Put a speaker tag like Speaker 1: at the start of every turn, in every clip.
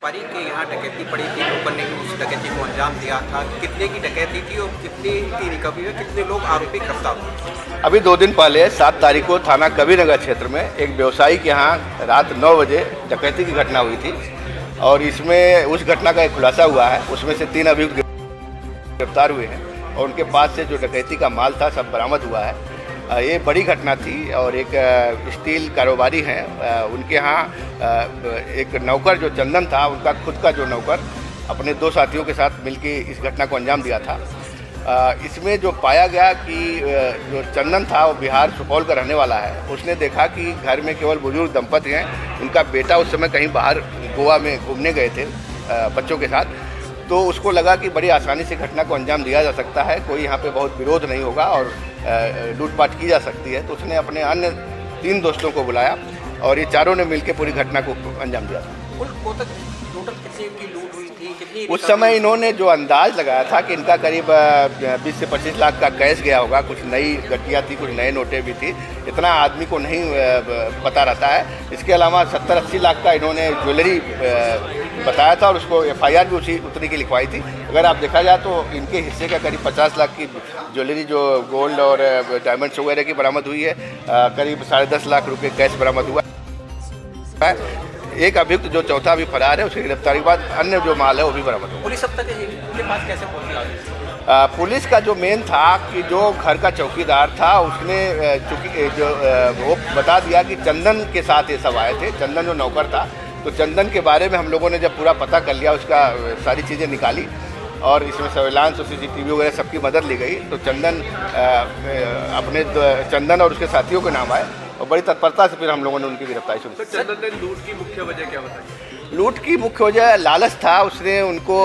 Speaker 1: व्यापारी के यहाँ डकैती पड़ी थी, लोगों ने उस डकैती को अंजाम दिया था। कितने की डकैती थी और कितने की रिकवरी है, कितने लोग आरोपी गिरफ्तार हुए?
Speaker 2: अभी 2 दिन पहले 7 तारीख को थाना कबीरनगर क्षेत्र में एक व्यवसायी के यहाँ रात 9 बजे डकैती की घटना हुई थी और इसमें उस घटना का एक खुलासा हुआ है। उसमें से 3 अभियुक्त गिरफ्तार हुए हैं और उनके पास से जो डकैती का माल था सब बरामद हुआ है। ये बड़ी घटना थी और एक स्टील कारोबारी हैं, उनके यहाँ एक नौकर जो चंदन था, उनका खुद का जो नौकर अपने 2 साथियों के साथ मिलकर इस घटना को अंजाम दिया था। इसमें जो पाया गया कि जो चंदन था वो बिहार सुपौल का रहने वाला है। उसने देखा कि घर में केवल बुजुर्ग दंपति हैं, उनका बेटा उस समय कहीं बाहर गोवा में घूमने गए थे बच्चों के साथ, तो उसको लगा कि बड़ी आसानी से घटना को अंजाम दिया जा सकता है, कोई यहाँ पे बहुत विरोध नहीं होगा और लूटपाट की जा सकती है। तो उसने अपने अन्य 3 दोस्तों को बुलाया और ये चारों ने मिलकर पूरी घटना को अंजाम दिया था। उस समय इन्होंने जो अंदाज लगाया था कि इनका करीब 20 से 25 लाख का कैश गया होगा, कुछ नई गट्टियाँ थी, कुछ नए नोटें भी थी, इतना आदमी को नहीं पता रहता है। इसके अलावा 70-80 लाख का इन्होंने ज्वेलरी बताया था और उसको FIR भी उतनी की लिखवाई थी। अगर आप देखा जाए तो इनके हिस्से का करीब 50 लाख की ज्वेलरी जो गोल्ड और डायमंड्स वगैरह की बरामद हुई है, करीब 10.5 लाख रुपये कैश बरामद हुआ है। एक अभियुक्त जो चौथा भी फरार है, उसकी गिरफ्तारी के बाद अन्य जो माल है वो भी बरामद हुआ।
Speaker 1: पुलिस अब तक के पास कैसे पहुंची?
Speaker 2: पुलिस का जो मेन था कि जो घर का चौकीदार था उसने चूँकि जो वो बता दिया कि चंदन के साथ ये सब आए थे, चंदन जो नौकर था। तो चंदन के बारे में हम लोगों ने जब पूरा पता कर लिया, उसका सारी चीज़ें निकाली और इसमें सर्विलांस और CCTV वगैरह सबकी मदद ली गई। तो चंदन और उसके साथियों के नाम आए और बड़ी तत्परता से फिर हम लोगों ने उनकी गिरफ्तारी शुरू की।
Speaker 1: चंदन ने लूट की मुख्य वजह क्या बताई?
Speaker 2: लूट की मुख्य वजह लालच था। उसने उनको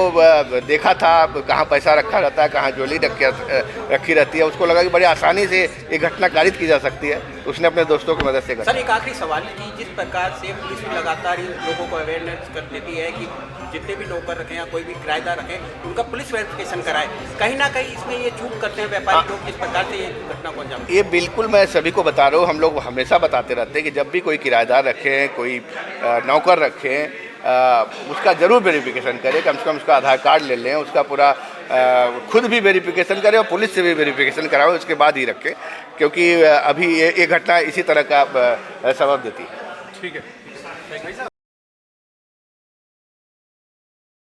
Speaker 2: देखा था कहाँ पैसा रखा रहता है, कहाँ ज्वेलरी रखी रहती है। उसको लगा कि बड़ी आसानी से ये घटना कारित की जा सकती है, तो उसने अपने दोस्तों की मदद से
Speaker 1: सर, एक आखिरी सवाल की, जिस प्रकार से पुलिस भी लगातार इन लोगों को अवेयरनेस कर देती है कि जितने भी नौकर रखें या कोई भी किराएदार रखें, उनका पुलिस वेरिफिकेशन कराए, कहीं ना कहीं इसमें ये चूक करते हैं व्यापारी लोग, किस प्रकार से ये घटना को अंजाम?
Speaker 2: ये बिल्कुल मैं सभी को बता रहा हूँ, हम लोग हमेशा बताते रहते हैं कि जब भी कोई किराएदार रखें, कोई नौकर रखें, उसका ज़रूर वेरिफिकेशन करें। कम से कम उसका आधार कार्ड ले लें, उसका पूरा खुद भी वेरिफिकेशन करें और पुलिस से भी वेरिफिकेशन कराएं, उसके बाद ही रखें, क्योंकि अभी ये घटना इसी तरह का सबब देती है।
Speaker 1: ठीक है।